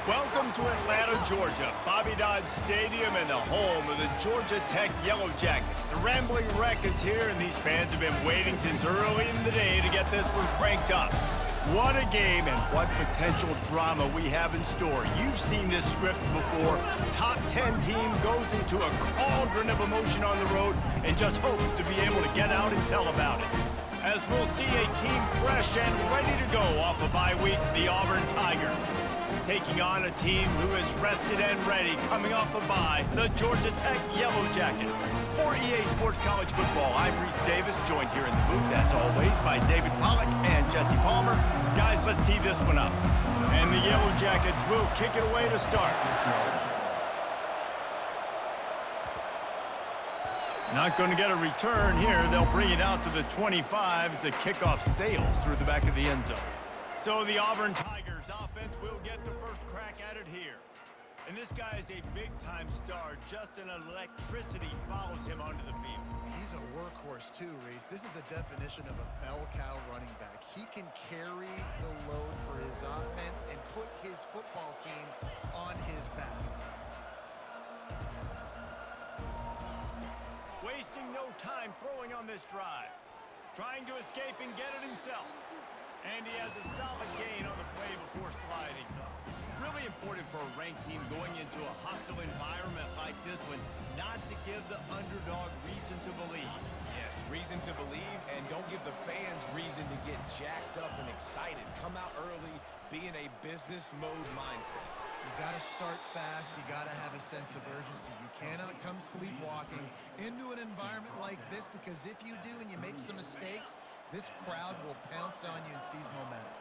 Welcome to Atlanta, Georgia, Bobby Dodd Stadium and the home of the Georgia Tech Yellow Jackets. The Rambling Wreck is here, and these fans have been waiting since early in the day to get this one cranked up. What a game and what potential drama we have in store. You've seen this script before. Top 10 team goes into a cauldron of emotion on the road and just hopes to be able to get out and tell about it. As we'll see a team fresh and ready to go off a bye week, the Auburn Tigers. Taking on a team who is rested and ready, coming off a bye, the Georgia Tech Yellow Jackets. For EA Sports College Football, I'm Reese Davis, joined here in the booth, as always, by David Pollack and Jesse Palmer. Guys, let's tee this one up. And the Yellow Jackets will kick it away to start. Not going to get a return here. They'll bring it out to the 25 as the kickoff sails through the back of the end zone. So the Auburn Tigers offense will get the first crack at it here. And this guy is a big-time star. Just an electricity follows him onto the field. He's a workhorse too, Reese. This is a definition of a bell cow running back. He can carry the load for his offense and put his football team on his back. Wasting no time throwing on this drive. Trying to escape and get it himself. And he has a solid gain on the play before sliding. Really important for a ranked team going into a hostile environment like this one, not to give the underdog reason to believe. Yes, reason to believe, and don't give the fans reason to get jacked up and excited. Come out early, be in a business mode mindset. You got to start fast. You got to have a sense of urgency. You cannot come sleepwalking into an environment like this, because if you do and you make some mistakes, this crowd will pounce on you and seize momentum.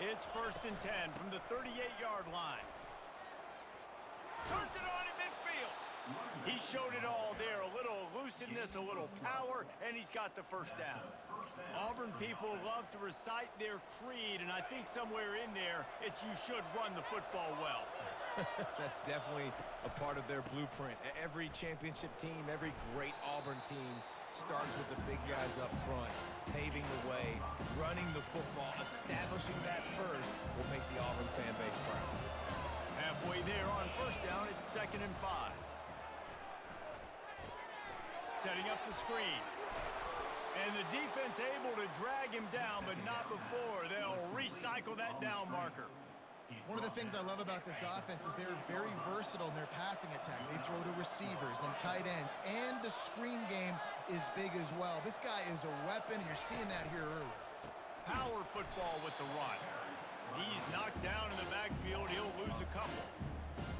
It's 1st and 10 from the 38-yard line. Turns it on in midfield. He showed it all there. A little elusiveness, a little power, and he's got the first down. Auburn people love to recite their creed, and I think somewhere in there, it's you should run the football well. That's definitely a part of their blueprint. Every championship team, every great Auburn team starts with the big guys up front, paving the way, running the football, establishing that first will make the Auburn fan base proud. Halfway there on first down, it's 2nd and 5. Setting up the screen. And the defense able to drag him down, but not before. They'll recycle that down marker. One of the things I love about this offense is they're very versatile in their passing attack. They throw to receivers and tight ends, and the screen game is big as well. This guy is a weapon, and you're seeing that here early. Power football with the run. He's knocked down in the backfield. He'll lose a couple.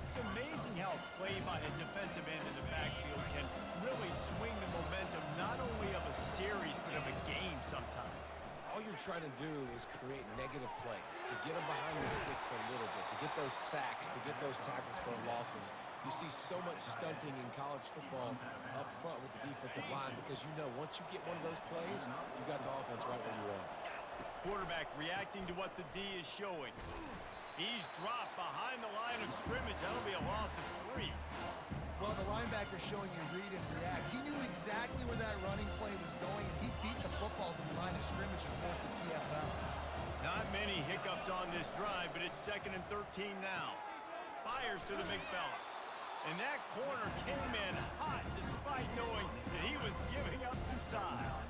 It's amazing how play by a defensive end in the backfield can really swing the momentum not only of a series, but of a game sometimes. All you're trying to do is create negative plays, to get them behind the sticks a little bit, to get those sacks, to get those tackles for losses. You see so much stunting in college football up front with the defensive line, because you know once you get one of those plays, you got the offense right where you are. Quarterback reacting to what the D is showing. He's dropped behind the line of scrimmage. That'll be a loss of 3. Well, the linebacker showing you read and react. He knew exactly where that running play was going, and he beat the football to the line of scrimmage and forced the TFL. Not many hiccups on this drive, but it's 2nd and 13 now. Fires to the big fella. And that corner came in hot despite knowing that he was giving up some size.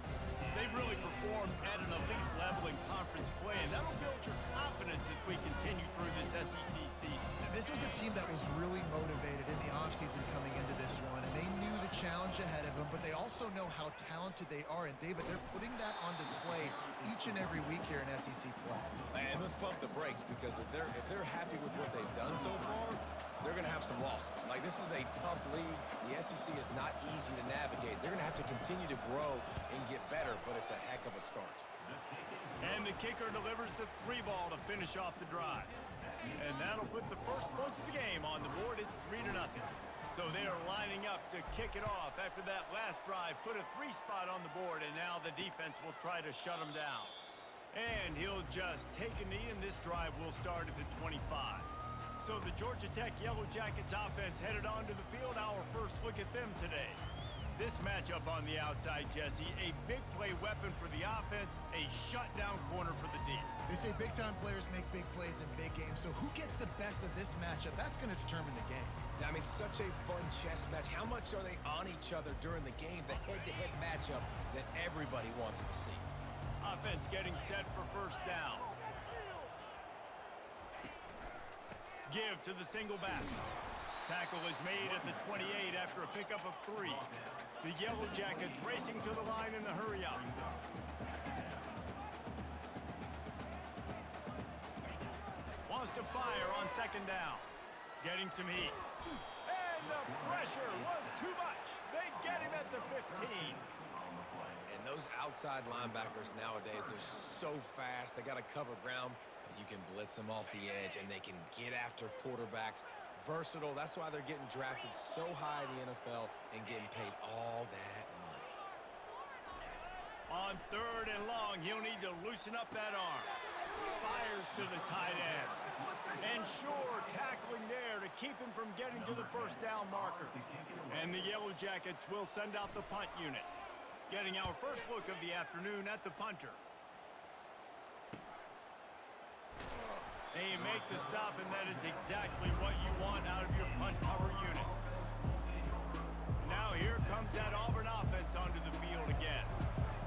They've really performed at an elite level in conference play, and that'll build your confidence as we continue through this SEC season. This was a team that was really motivated in the offseason coming into this one, and they knew the challenge ahead of them, but they also know how talented they are. And, David, they're putting that on display each and every week here in SEC play. And let's pump the brakes, because if they're happy with what they've done so far, they're going to have some losses. Like, this is a tough league. The SEC is not easy to navigate. They're going to have to continue to grow and get better, but it's a heck of a start. And the kicker delivers the 3 ball to finish off the drive. And that'll put the first points of the game on the board. It's 3-0. So they are lining up to kick it off after that last drive. Put a 3 spot on the board, and now the defense will try to shut them down. And he'll just take a knee, and this drive will start at the 25. So the Georgia Tech Yellow Jackets offense headed onto the field. Our first look at them today. This matchup on the outside, Jesse, a big play weapon for the offense, a shutdown corner for the D. They say big-time players make big plays in big games, so who gets the best of this matchup? That's going to determine the game. I mean, such a fun chess match. How much are they on each other during the game? The head-to-head matchup that everybody wants to see. Offense getting set for first down. Give to the single back. Tackle is made at the 28 after a pickup of 3. The Yellow Jackets racing to the line in a hurry up. Wants to fire on second down. Getting some heat. And the pressure was too much. They get him at the 15. And those outside linebackers nowadays, they're so fast. They got to cover ground. You can blitz them off the edge, and they can get after quarterbacks. Versatile. That's why they're getting drafted so high in the NFL and getting paid all that money. On third and long, he'll need to loosen up that arm. Fires to the tight end. And sure, tackling there to keep him from getting to the first down marker. And the Yellow Jackets will send out the punt unit. Getting our first look of the afternoon at the punter. They make the stop, and that is exactly what you want out of your punt cover unit. Now here comes that Auburn offense onto the field again.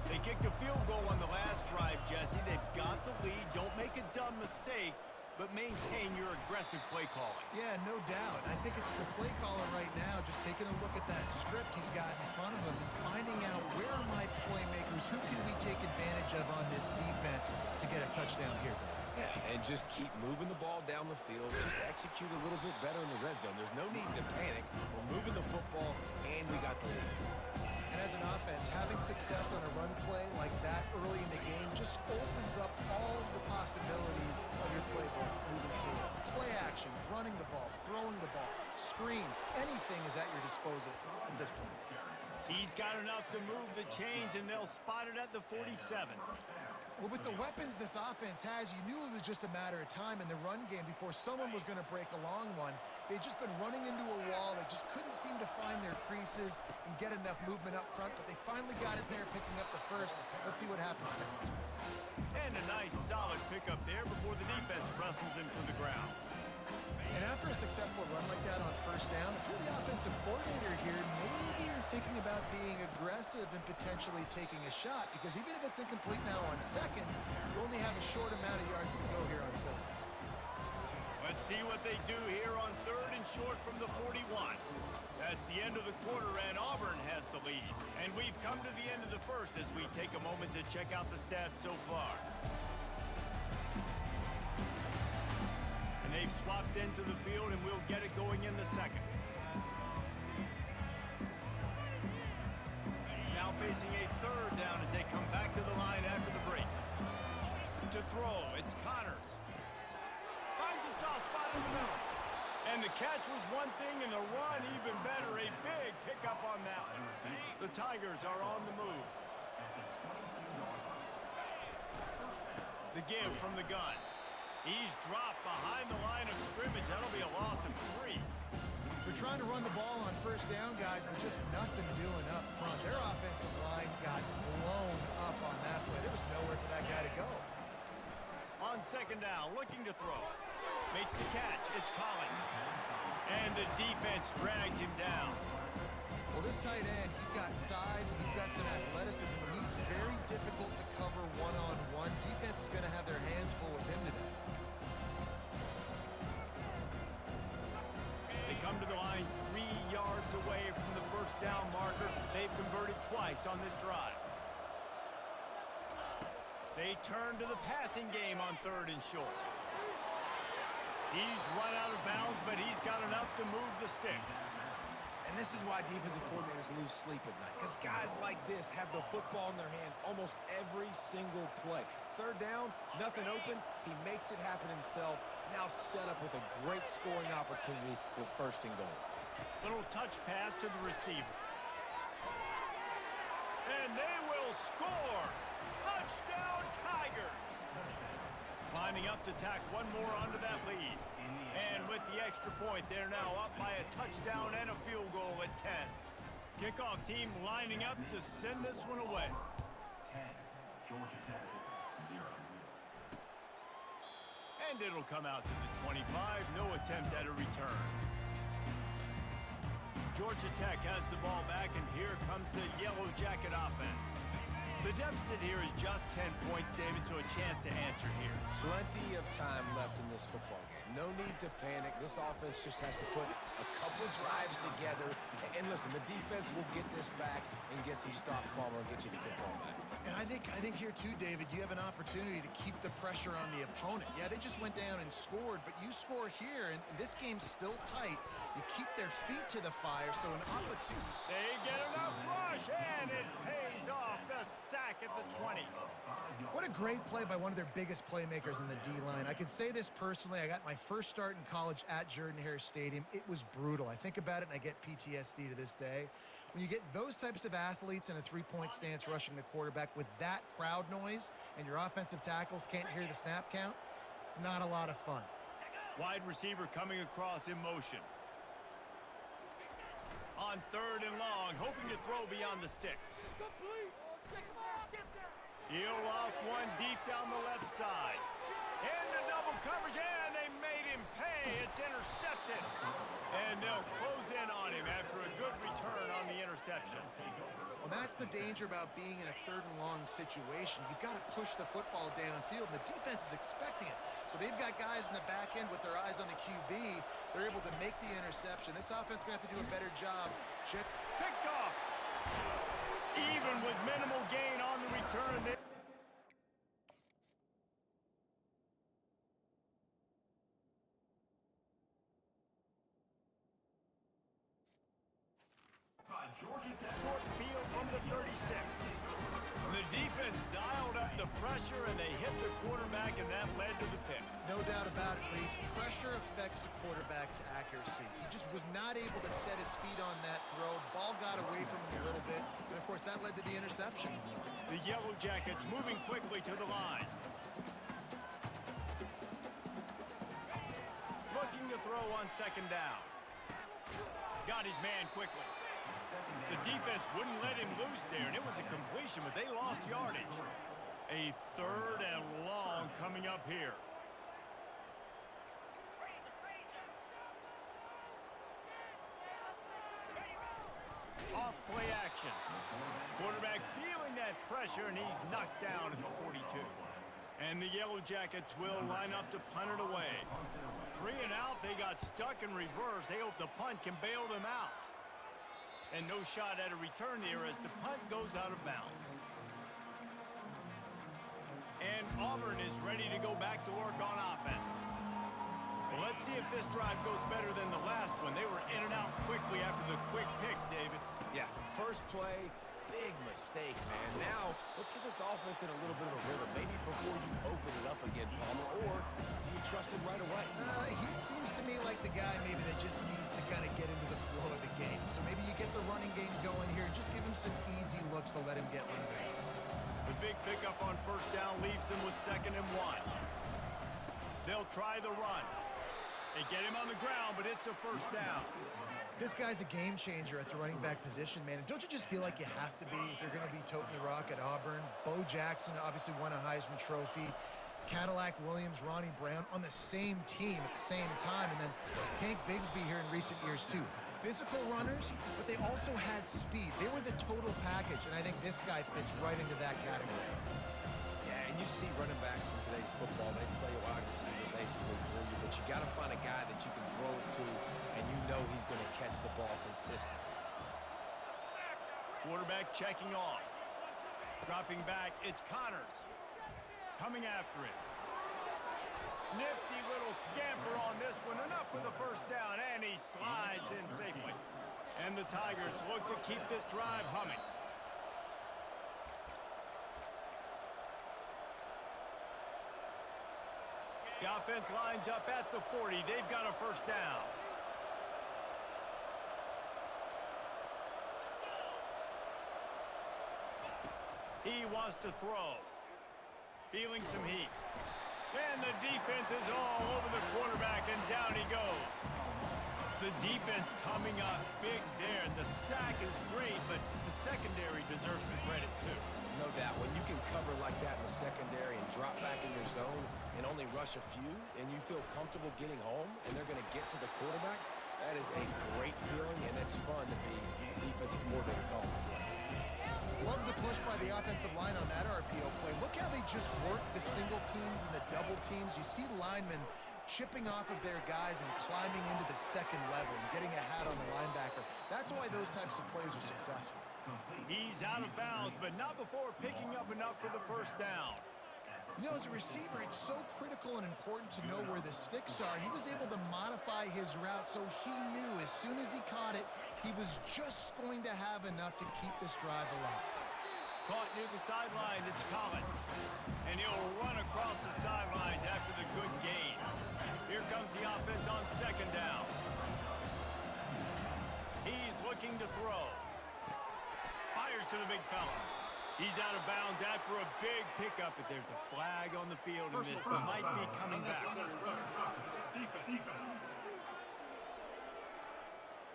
They kicked a field goal on the last drive, Jesse. They've got the lead. Don't make a dumb mistake, but maintain your aggressive play calling. Yeah, no doubt. I think it's the play caller right now just taking a look at that script he's got in front of him and finding out where are my playmakers, who can we take advantage of on this defense to get a touchdown here. Yeah, and just keep moving the ball down the field. Just execute a little bit better in the red zone. There's no need to panic. We're moving the football, and we got the lead. And as an offense, having success on a run play like that early in the game just opens up all of the possibilities of your playbook moving forward. Play action, running the ball, throwing the ball, screens, anything is at your disposal at this point. He's got enough to move the chains, and they'll spot it at the 47. Well, with the weapons this offense has, you knew it was just a matter of time in the run game before someone was going to break a long one. They'd just been running into a wall. They just couldn't seem to find their creases and get enough movement up front, but they finally got it there, picking up the first. Let's see what happens next. And a nice, solid pickup there before the defense wrestles him to the ground. And after a successful run like that on first down, if you're the offensive coordinator here, maybe you're thinking about being aggressive and potentially taking a shot, because even if it's incomplete now on second, you only have a short amount of yards to go here on third. Let's see what they do here on third and short from the 41. That's the end of the quarter, and Auburn has the lead. And we've come to the end of the first as we take a moment to check out the stats so far. And they've swapped into the field, and we'll get it going in the second. Now facing a third down as they come back to the line after the break. To throw, it's Connors. Finds a soft spot in the middle. And the catch was one thing, and the run even better. A big pickup on that one. The Tigers are on the move. The give from the gun. He's dropped behind the line of scrimmage. That'll be a loss of 3. They're trying to run the ball on first down, guys, but just nothing doing up front. Their offensive line got blown up on that play. There was nowhere for that guy to go. On second down, looking to throw. Makes the catch. It's Collins. And the defense drags him down. Well, this tight end, he's got size and he's got some athleticism, but he's very difficult to cover one-on-one. Defense is going to have their hands full with him today. They come to the line 3 yards away from the first down marker. They've converted twice on this drive. They turn to the passing game on third and short. He's run out of bounds, but he's got enough to move the sticks. And this is why defensive coordinators lose sleep at night, because guys like this have the football in their hand almost every single play. Third down, nothing open. He makes it happen himself. Now set up with a great scoring opportunity with first and goal. Little touch pass to the receiver. And they will score. Touchdown, Tigers. Lining up to tack one more onto that lead. And with the extra point, they're now up by a touchdown and a field goal at 10. Kickoff team lining up to send this one away. 10, Georgia Tech, 0. And it'll come out to the 25. No attempt at a return. Georgia Tech has the ball back, and here comes the Yellow Jacket offense. The deficit here is just 10 points, David, so a chance to answer here. Plenty of time left in this football game. No need to panic. This offense just has to put a couple drives together. And listen, the defense will get this back and get some stops, Palmer, and get you the football back. And I think here too, David, you have an opportunity to keep the pressure on the opponent. Yeah, they just went down and scored, but you score here, and this game's still tight. You keep their feet to the fire, so an opportunity. They get enough rush, and it pays off. The sack at the 20. What a great play by one of their biggest playmakers in the D-line. I can say this personally. I got my first start in college at Jordan-Hare Stadium. It was brutal. I think about it, and I get PTSD to this day. When you get those types of athletes in a three-point stance rushing the quarterback with that crowd noise, and your offensive tackles can't hear the snap count, it's not a lot of fun. Wide receiver coming across in motion. On 3rd and long, hoping to throw beyond the sticks. He'll loft one deep down the left side. Into double coverage, and they made him pay. It's intercepted. And they'll close in on him after a good return on the interception. Well, that's the danger about being in a 3rd and long situation. You've got to push the football downfield, and the defense is expecting it. So they've got guys in the back end with their eyes on the QB. They're able to make the interception. This offense is going to have to do a better job. Picked off. Even with minimal gain on the return. Short field from the 36. The defense dialed up the pressure, and they hit the quarterback, and that led to the pick. No doubt about it, Reese. Pressure affects a quarterback's accuracy. He just was not able to set his feet on that throw. Ball got away from him a little bit, and, of course, that led to the interception. The Yellow Jackets moving quickly to the line. Looking to throw on 2nd down. Got his man quickly. The defense wouldn't let him loose there, and it was a completion, but they lost yardage. A 3rd and long coming up here. Off play action. Quarterback feeling that pressure, and he's knocked down at the 42. And the Yellow Jackets will line up to punt it away. 3 and out, they got stuck in reverse. They hope the punt can bail them out. And no shot at a return here as the punt goes out of bounds. And Auburn is ready to go back to work on offense. Well, let's see if this drive goes better than the last one. They were in and out quickly after the quick pick, David. Yeah, first play, big mistake, man. Now, let's get this offense in a little bit of a rhythm. Maybe before you open it up again, Palmer, or do you trust him right away? He seems to me like the guy maybe that just needs to kind of get into the flow of the game. So maybe you get the running game going here. Just give him some easy looks to let him get moving. The big pickup on 1st down leaves them with 2nd and 1. They'll try the run. They get him on the ground, but it's a 1st down. This guy's a game changer at the running back position, man. And don't you just feel like you have to be if you're going to be toting the rock at Auburn? Bo Jackson obviously won a Heisman Trophy. Cadillac Williams, Ronnie Brown on the same team at the same time. And then Tank Bigsby here in recent years, too. Physical runners, but they also had speed. They were the total package, and I think this guy fits right into that category. Yeah, and you see running backs in today's football, they play wide receiver basically for you, but you got to find a guy that you can throw it to, and you know he's going to catch the ball consistently. Quarterback checking off. Dropping back, it's Connors. Coming after him. Nifty little scamper on this one. Enough for the 1st down, and he slides in safely. And the Tigers look to keep this drive humming. The offense lines up at the 40. They've got a 1st down. He wants to throw. Feeling some heat. And the defense is all over the quarterback, and down he goes. The defense coming up big there. The sack is great, but the secondary deserves some credit too. No doubt, when you can cover like that in the secondary and drop back in your zone and only rush a few, and you feel comfortable getting home, and they're going to get to the quarterback, that is a great feeling, and it's fun to be a defensive coordinator calling the plays. Love the push by the offensive line on that RPO play. Look how they just work the single teams and the double teams. You see linemen chipping off of their guys and climbing into the second level and getting a hat on the linebacker. That's why those types of plays are successful. He's out of bounds, but not before picking up enough for the first down. You know, as a receiver, it's so critical and important to know where the sticks are. He was able to modify his route so he knew as soon as he caught it, he was just going to have enough to keep this drive alive. Caught near the sideline, it's Collins. And he'll run across the sidelines after the good gain. Here comes the offense on second down. He's looking to throw. Fires to the big fella. He's out of bounds after a big pickup, but there's a flag on the field, and this might be coming back.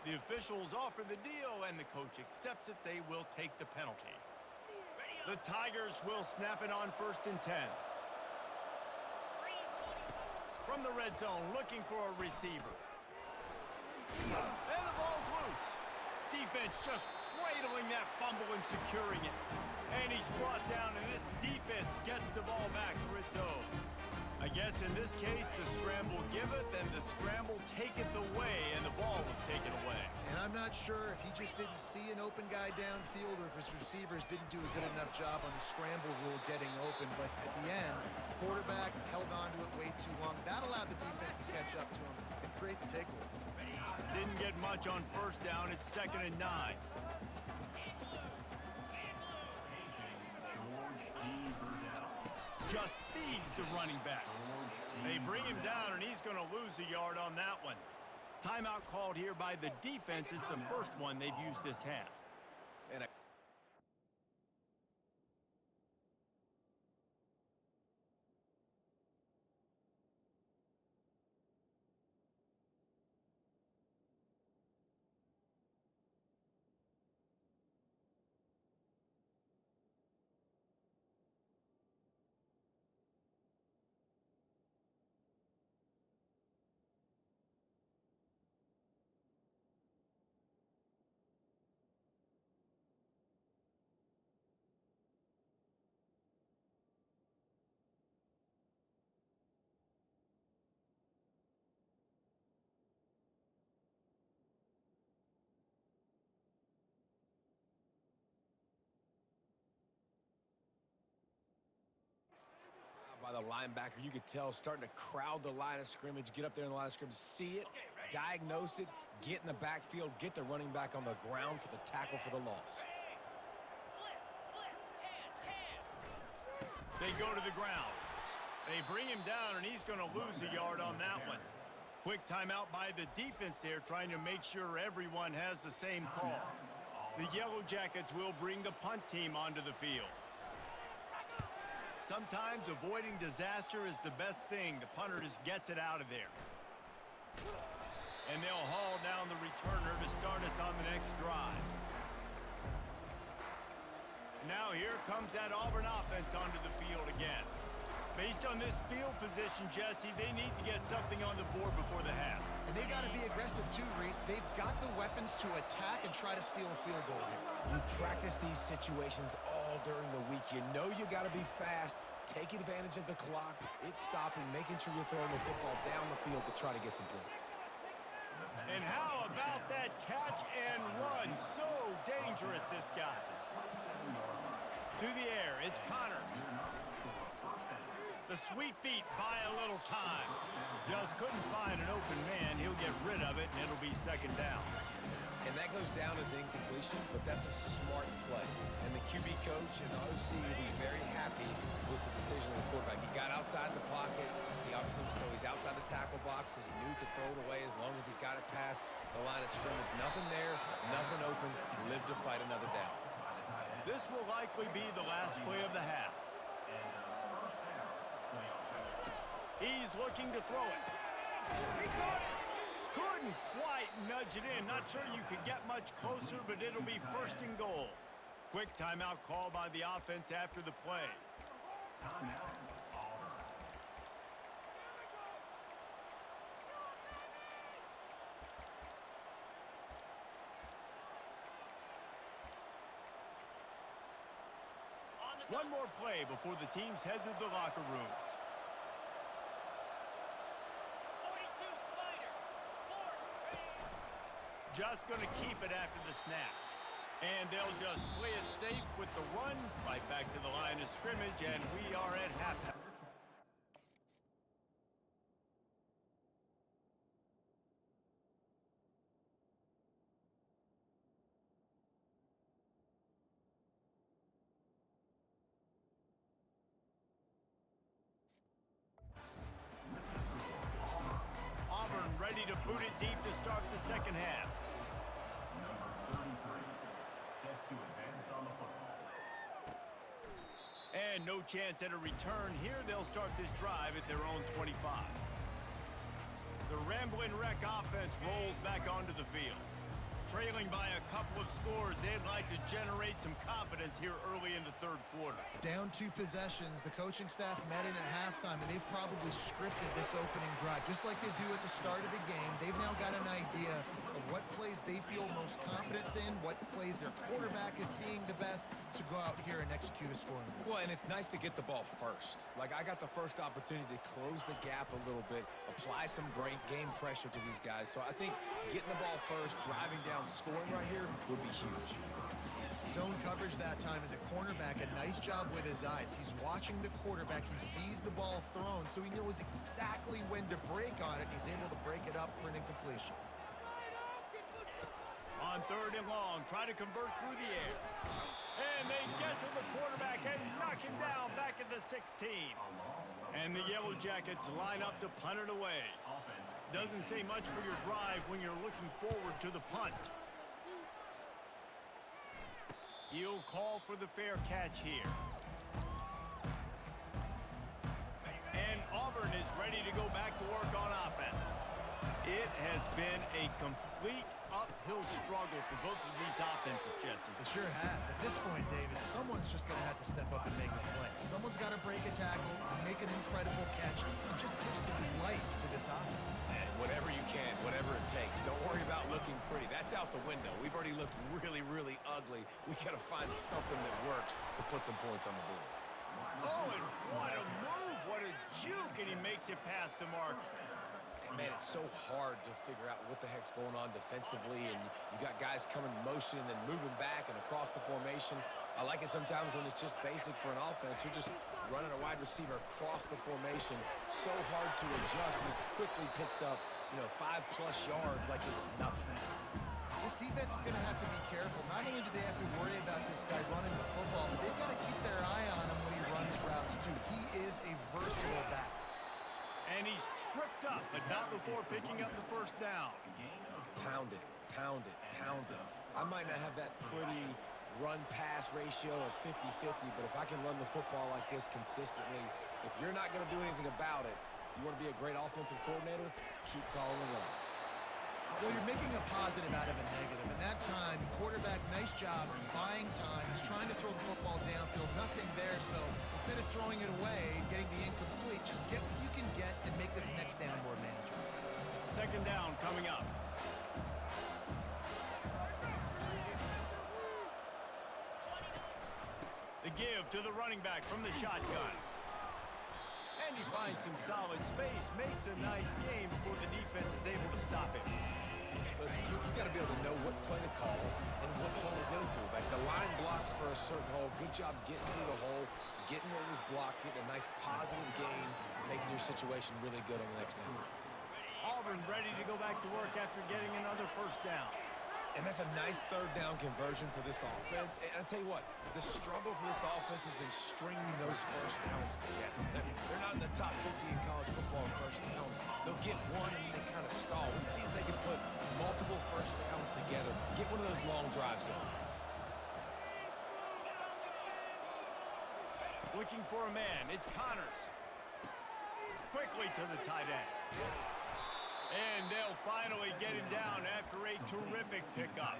The officials offer the deal, and the coach accepts it. They will take the penalty. The Tigers will snap it on 1st and 10. From the red zone, looking for a receiver. And the ball's loose. Defense just cradling that fumble and securing it. And he's brought down, and this defense gets the ball back for its own. I guess in this case, the scramble giveth and the scramble taketh away, and the ball was taken away. And I'm not sure if he just didn't see an open guy downfield or if his receivers didn't do a good enough job on the scramble rule getting open. But at the end, the quarterback held on to it way too long. That allowed the defense to catch up to him and create the takeaway. Didn't get much on 1st down. It's 2nd and 9. Just feeds the running back. They bring him down, and he's going to lose a yard on that one. Timeout called here by the defense. It's the first one they've used this half. And by the linebacker, you could tell starting to crowd the line of scrimmage, get up there in the line of scrimmage, see it, diagnose it, get in the backfield, get the running back on the ground for the tackle for the loss. They go to the ground. They bring him down, and he's going to lose a yard on that one. Quick timeout by the defense there, trying to make sure everyone has the same call. The Yellow Jackets will bring the punt team onto the field. Sometimes avoiding disaster is the best thing. The punter just gets it out of there. And they'll haul down the returner to start us on the next drive. Now here comes that Auburn offense onto the field again. Based on this field position, Jesse, they need to get something on the board before the half. And they got to be aggressive too, Reese. They've got the weapons to attack and try to steal a field goal here. You practice these situations all during the week. You know you got to be fast, take advantage of the clock, it's stopping, making sure you're throwing the football down the field to try to get some points. And how about that catch and run? So dangerous, this guy. To the air, it's Connors. The sweet feet buy a little time. Just couldn't find an open man. He'll get rid of it, and it'll be 2nd down. And that goes down as incompletion, but that's a smart play. And the QB coach and the OC will be very happy with the decision of the quarterback. He got outside the pocket. He obviously, so he's outside the tackle box, as he knew he could throw it away as long as he got it past the line of scrimmage. Nothing there, nothing open. Live to fight another down. This will likely be the last play of the half. He's looking to throw it. He caught it. Couldn't quite nudge it in. Not sure you could get much closer, but it'll be first and goal. Quick timeout call by the offense after the play. Timeout, Auburn. One more play before the teams head to the locker rooms. 42 Spider. Just going to keep it after the snap. And they'll just play it safe with the run right back to the line of scrimmage, and we are at halftime. Auburn ready to boot it deep to start the second half. Number 33, set to advance on the football. And no chance at a return here. They'll start this drive at their own 25. The Ramblin' Wreck offense rolls back onto the field. Trailing by a couple of scores, they'd like to generate some confidence here early in the third quarter. Down 2 possessions, the coaching staff met in at halftime, and they've probably scripted this opening drive. Just like they do at the start of the game, they've now got an idea of what plays they feel most confident in, what plays their quarterback is seeing the best to go out here and execute a scoring. Well, and it's nice to get the ball first. Like, I got the first opportunity to close the gap a little bit, apply some great game pressure to these guys. So I think getting the ball first, driving down, scoring right here would be huge. Zone coverage that time, and the cornerback, a nice job with his eyes. He's watching the quarterback. He sees the ball thrown, so he knows exactly when to break on it. He's able to break it up for an incompletion. On third and long, try to convert through the air. And they get to the quarterback and knock him down back at the 16. And the Yellow Jackets line up to punt it away. Doesn't say much for your drive when you're looking forward to the punt. He'll call for the fair catch here. And Auburn is ready to go back to work on offense. It has been a complete uphill struggle for both of these offenses, Jesse. It sure has. At this point, David, someone's just going to have to step up and make a play. Someone's got to break a tackle, make an incredible catch, and just give some life to this offense. And whatever you can, whatever it takes. Don't worry about looking pretty. That's out the window. We've already looked really, really ugly. We got to find something that works to put some points on the board. Oh, and what a move. What a juke. And he makes it past the mark. Man, it's so hard to figure out what the heck's going on defensively, and you got guys coming motion and then moving back and across the formation. I like it sometimes when it's just basic for an offense. You're just running a wide receiver across the formation. So hard to adjust, and it quickly picks up, 5+ yards like it was nothing. This defense is going to have to be careful. Not only do they have to worry about this guy running the football, but they've got to keep their eye on him when he runs routes, too. He is a versatile back. And he's tripped up, but not before picking up the first down. Pound it, pound it, pound it. I might not have that pretty run-pass ratio of 50-50, but if I can run the football like this consistently, if you're not going to do anything about it, you want to be a great offensive coordinator, keep calling the run. Well, you're making a positive out of a negative. And that time, quarterback, nice job buying time. He's trying to throw the football downfield. Nothing there, so instead of throwing it away and getting the incomplete, just get what you can get and make this next down more manageable. Second down coming up. The give to the running back from the shotgun. And he finds some solid space, makes a nice game before the defense is able to stop him. Listen, you got to be able to know what play to call and what hole to go through. Like the line blocks for a certain hole. Good job getting through the hole, getting what was blocked, getting a nice positive gain, making your situation really good on the next down. Auburn ready to go back to work after getting another first down. And that's a nice third down conversion for this offense. And I'll tell you what, the struggle for this offense has been stringing those first downs together. They're not in the top 50 in college football in first downs. They'll get one and then they kind of stall. Let's see if they can put multiple first downs together, get one of those long drives going. Looking for a man, it's Connors. Quickly to the tight end. And they'll finally get him down after a terrific pickup.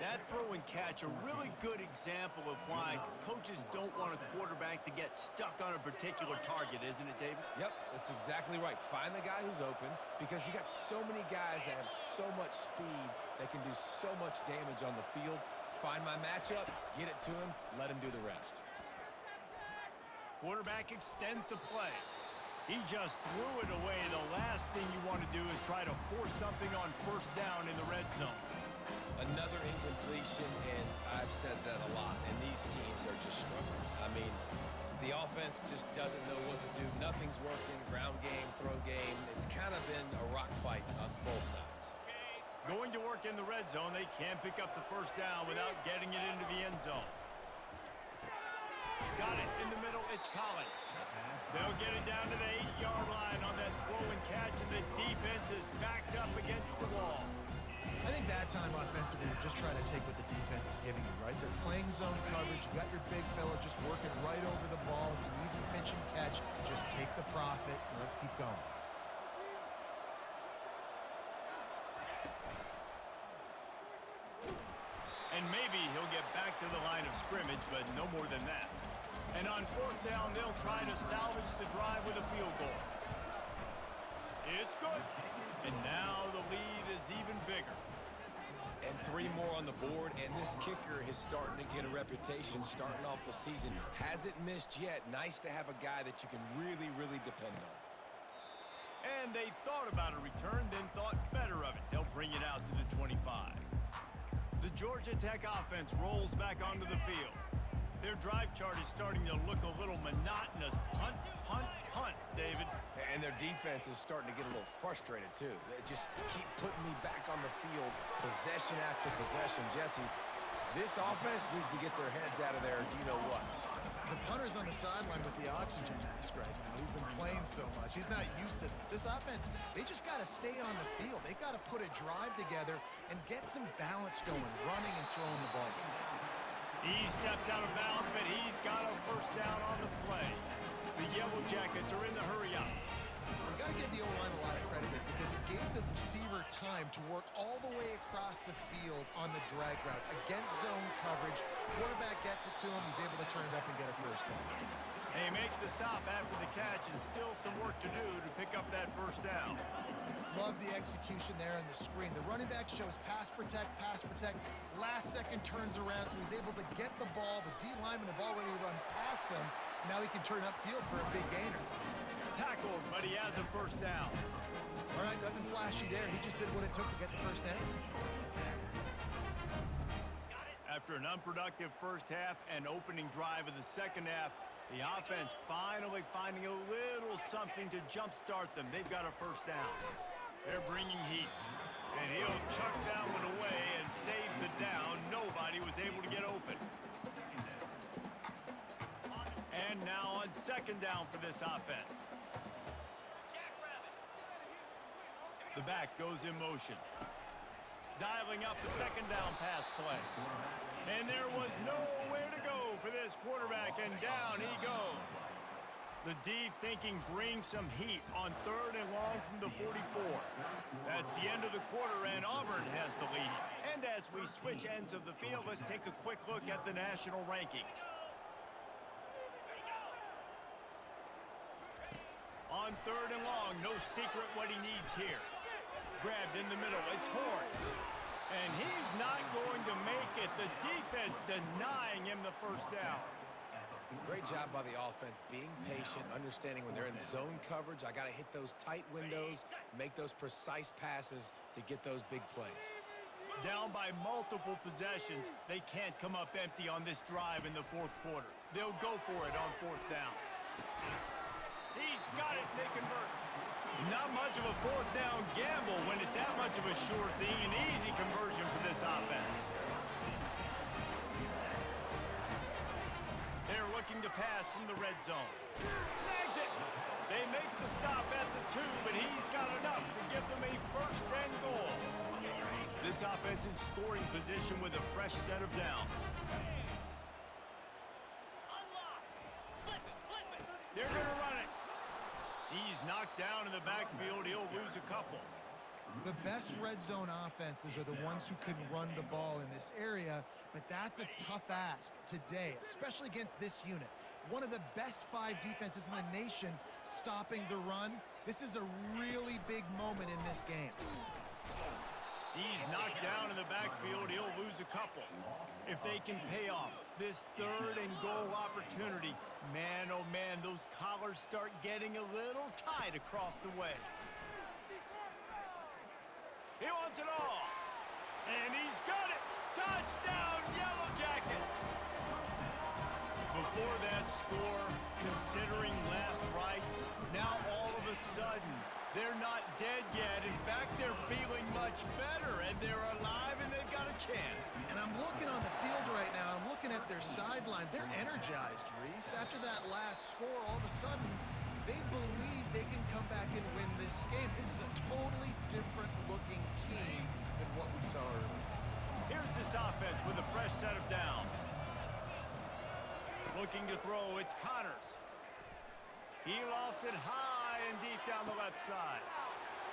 That throw and catch, a really good example of why coaches don't want a quarterback to get stuck on a particular target, isn't it, David? Yep, that's exactly right. Find the guy who's open because you got so many guys that have so much speed that can do so much damage on the field. Find my matchup, get it to him, let him do the rest. Quarterback extends the play. He just threw it away. The last thing you want to do is try to force something on first down in the red zone. Another incompletion, and I've said that a lot, and these teams are just struggling. I mean, the offense just doesn't know what to do. Nothing's working. Ground game, throw game. It's kind of been a rock fight on both sides. Going to work in the red zone. They can't pick up the first down without getting it into the end zone. Got it in the middle. It's Collins. They'll get it down to the 8-yard line on that throw and catch, and the defense is backed up against the wall. I think that time offensively, you're just trying to take what the defense is giving you, right? They're playing zone coverage. You got your big fella just working right over the ball. It's an easy pitch and catch. Just take the profit, and let's keep going. And maybe he'll get back to the line of scrimmage, but no more than that. And on fourth down, they'll try to salvage the drive with a field goal. It's good. And now the lead is even bigger. And 3 more on the board, and this kicker is starting to get a reputation starting off the season. Hasn't missed yet. Nice to have a guy that you can really, really depend on. And they thought about a return, then thought better of it. They'll bring it out to the 25. The Georgia Tech offense rolls back onto the field. Their drive chart is starting to look a little monotonous. Punt, punt, punt, David. And their defense is starting to get a little frustrated, too. They just keep putting me back on the field, possession after possession. Jesse, this offense needs to get their heads out of there, you-know-what. The punter's on the sideline with the oxygen mask right now. He's been playing so much. He's not used to this. This offense, they just got to stay on the field. They've got to put a drive together and get some balance going, running and throwing the ball. He steps out of bounds, but he's got a first down on the play. The Yellow Jackets are in the hurry-up. We've got to give the O-line a lot of credit here because it gave the receiver time to work all the way across the field on the drag route against zone coverage. Quarterback gets it to him. He's able to turn it up and get a first down. They make the stop after the catch, and still some work to do to pick up that first down. Love the execution there on the screen. The running back shows pass protect, pass protect. Last second turns around, so he's able to get the ball. The D linemen have already run past him. Now he can turn upfield for a big gainer. Tackled, but he has a first down. All right, nothing flashy there. He just did what it took to get the first down. After an unproductive first half and opening drive of the second half, the offense finally finding a little something to jumpstart them. They've got a first down. They're bringing heat. And he'll chuck that one away and save the down. Nobody was able to get open. And now on second down for this offense. The back goes in motion. Dialing up the second down pass play. And there was nowhere to go for this quarterback, and down he goes. The D thinking bring some heat on third and long from the 44. That's the end of the quarter, and Auburn has the lead. And as we switch ends of the field, let's take a quick look at the national rankings. On third and long, no secret what he needs here. Grabbed in the middle, it's Horn. And he's not going to make it. The defense denying him the first down. Great job by the offense, being patient, understanding when they're in zone coverage, I got to hit those tight windows, make those precise passes to get those big plays. Down by multiple possessions, they can't come up empty on this drive in the fourth quarter. They'll go for it on fourth down. He's got it, they convert. Not much of a fourth down gamble when it's that much of a sure thing, an easy conversion for this offense. They're looking to pass from the red zone. Snags it. They make the stop at the 2, but he's got enough to give them a first and goal. This offense in scoring position with a fresh set of downs. They're going to run it. He's knocked down in the backfield. He'll lose a couple. The best red zone offenses are the ones who can run the ball in this area, but that's a tough ask today, especially against this unit. One of the best 5 defenses in the nation stopping the run. This is a really big moment in this game. He's knocked down in the backfield. He'll lose a couple. If they can pay off this 3rd and goal opportunity, man, oh man, those collars start getting a little tight across the way. He wants it all. And he's got it. Touchdown, Yellow Jackets. Before that score, considering last rites, now all of a sudden, they're not dead yet. In fact, they're feeling much better, and they're alive, and they've got a chance. And I'm looking on the field right now. I'm looking at their sideline. They're energized, Reese. After that last score, all of a sudden, they believe they can come back and win this game. This is a totally different-looking team than what we saw earlier. Here's this offense with a fresh set of downs. Looking to throw, it's Connors. He lofts it high and deep down the left side.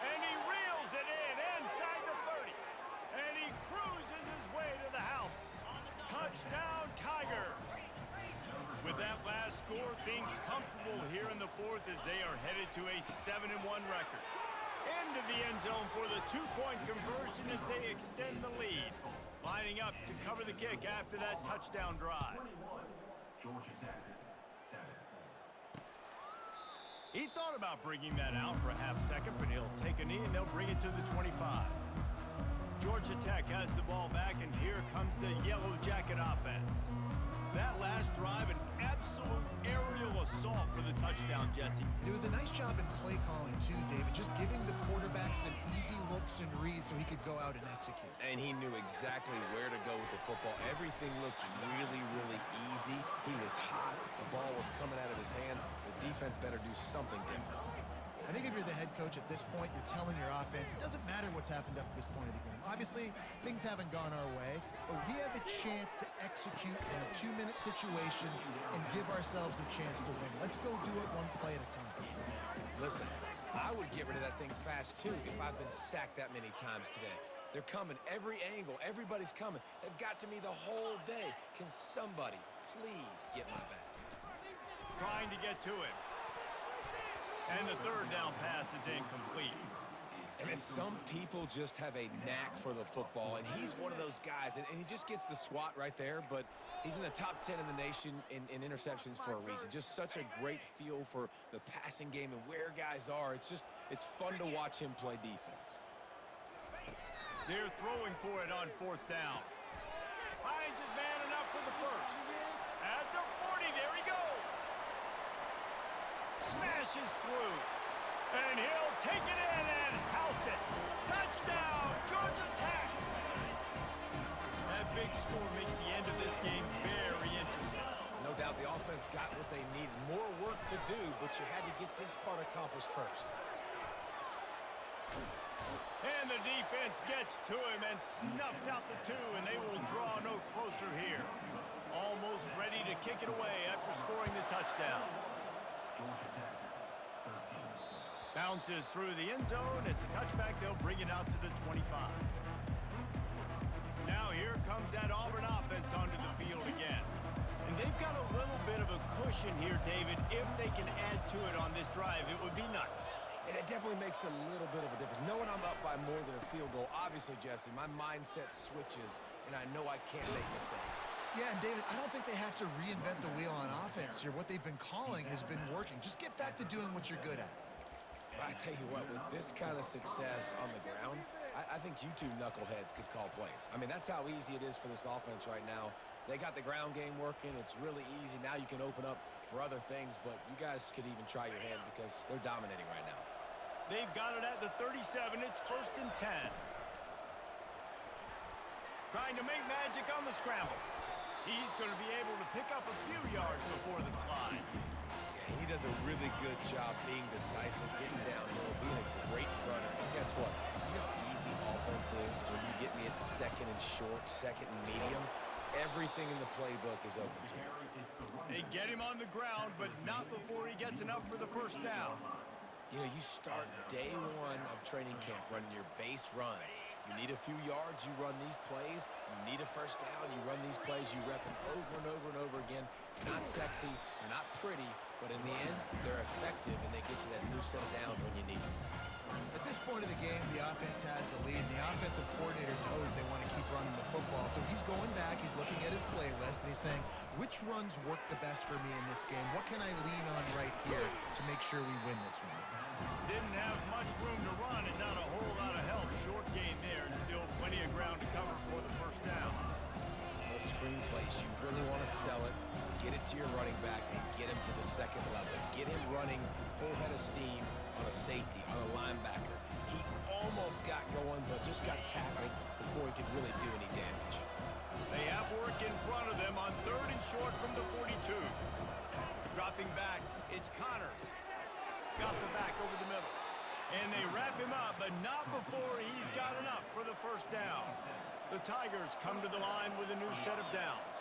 And he reels it in inside the 30. And he cruises his way to the house. Touchdown, Tigers. With that last score, things comfortable here in the 4th as they are headed to a 7-1 record. Into the end zone for the 2-point conversion as they extend the lead. Lining up to cover the kick after that touchdown drive. Georgia Tech, 7. He thought about bringing that out for a half second, but he'll take a knee and they'll bring it to the 25. Georgia Tech has the ball back, and here comes the Yellow Jacket offense. That last drive, an absolute aerial assault for the touchdown, Jesse. It was a nice job in play calling, too, David, just giving the quarterback some easy looks and reads so he could go out and execute. And he knew exactly where to go with the football. Everything looked really, really easy. He was hot. The ball was coming out of his hands. The defense better do something different. I think if you're the head coach at this point, you're telling your offense, it doesn't matter what's happened up to this point of the game. Obviously, things haven't gone our way, but we have a chance to execute in a 2-minute situation and give ourselves a chance to win. Let's go do it one play at a time. Listen, I would get rid of that thing fast, too, if I've been sacked that many times today. They're coming every angle. Everybody's coming. They've got to me the whole day. Can somebody please get my back? Trying to get to it. And the 3rd down pass is incomplete. And then some people just have a knack for the football, and he's one of those guys, and he just gets the swat right there, but he's in the top 10 in the nation in interceptions for a reason. Just such a great feel for the passing game and where guys are. It's fun to watch him play defense. They're throwing for it on 4th down. Finds his man enough for the 1st. At the 40, there he goes. Smashes through. And he'll take it in and house it. Touchdown, Georgia Tech. That big score makes the end of this game very interesting. No doubt the offense got what they needed. More work to do, but you had to get this part accomplished first. And the defense gets to him and snuffs out the 2, and they will draw no closer here. Almost ready to kick it away after scoring the touchdown. Bounces through the end zone. It's a touchback. They'll bring it out to the 25. Now here comes that Auburn offense onto the field again. And they've got a little bit of a cushion here, David. If they can add to it on this drive, it would be nice. And it definitely makes a little bit of a difference. Knowing I'm up by more than a field goal, obviously, Jesse, my mindset switches, and I know I can't make mistakes. Yeah, and David, I don't think they have to reinvent the wheel on offense here. What they've been calling has been working. Just get back to doing what you're good at. I tell you what, with this kind of success on the ground, I think you two knuckleheads could call plays. I mean, that's how easy it is for this offense right now. They got the ground game working. It's really easy. Now you can open up for other things, but you guys could even try your hand because they're dominating right now. They've got it at the 37. It's 1st and 10. Trying to make magic on the scramble. He's going to be able to pick up a few yards before the slide. Yeah, he does a really good job being decisive, getting downhill, being a great runner. And guess what? You know how easy offense is when you get me at 2nd and short, 2nd and medium. Everything in the playbook is open to him. They get him on the ground, but not before he gets enough for the 1st down. You know, you start day one of training camp running your base runs. You need a few yards, you run these plays. You need a first down, you run these plays. You rep them over and over and over again. Not sexy, they're not pretty, but in the end, they're effective, and they get you that new set of downs when you need them. At this point of the game, the offense has the lead, and the offensive coordinator knows they want to keep running the football. So he's going back, he's looking at his playlist, and he's saying, which runs work the best for me in this game? What can I lean on right here to make sure we win this one? Didn't have much room to run and not a whole lot of help. Short gain there and still plenty of ground to cover for the first down. Those screen plays, you really want to sell it, get it to your running back, and get him to the second level. Get him running full head of steam on a safety, on a linebacker. He almost got going, but just got tackled before he could really do any damage. They have work in front of them on 3rd and short from the 42. Dropping back, it's Connors. Got the back over the middle. And they wrap him up, but not before he's got enough for the first down. The Tigers come to the line with a new set of downs.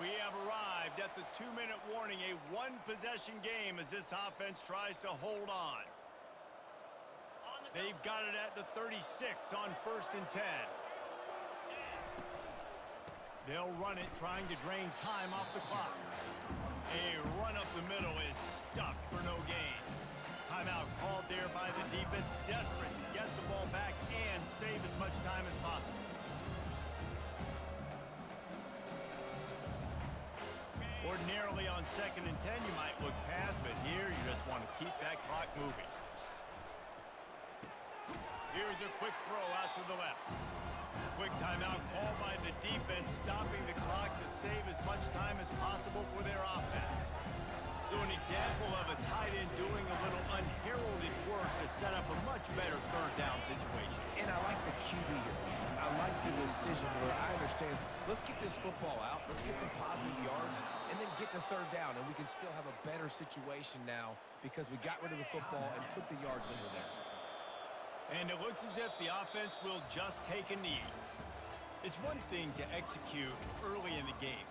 We have arrived at the 2-minute warning, a one-possession game as this offense tries to hold on. They've got it at the 36 on 1st and 10. They'll run it, trying to drain time off the clock. A run up the middle is stuffed for no gain. Timeout called there by the defense, desperate to get the ball back and save as much time as possible. Ordinarily on 2nd and 10, you might look past, but here you just want to keep that clock moving. Here's a quick throw out to the left. Quick timeout called by the defense, stopping the clock to save as much time as possible for their offense. So an example of a tight end doing a little unheralded work to set up a much better 3rd down situation. And I like the QB here, Lisa. I like the decision where I understand, let's get this football out, let's get some positive yards, and then get to 3rd down, and we can still have a better situation now because we got rid of the football and took the yards that were there. And it looks as if the offense will just take a knee. It's one thing to execute early in the game,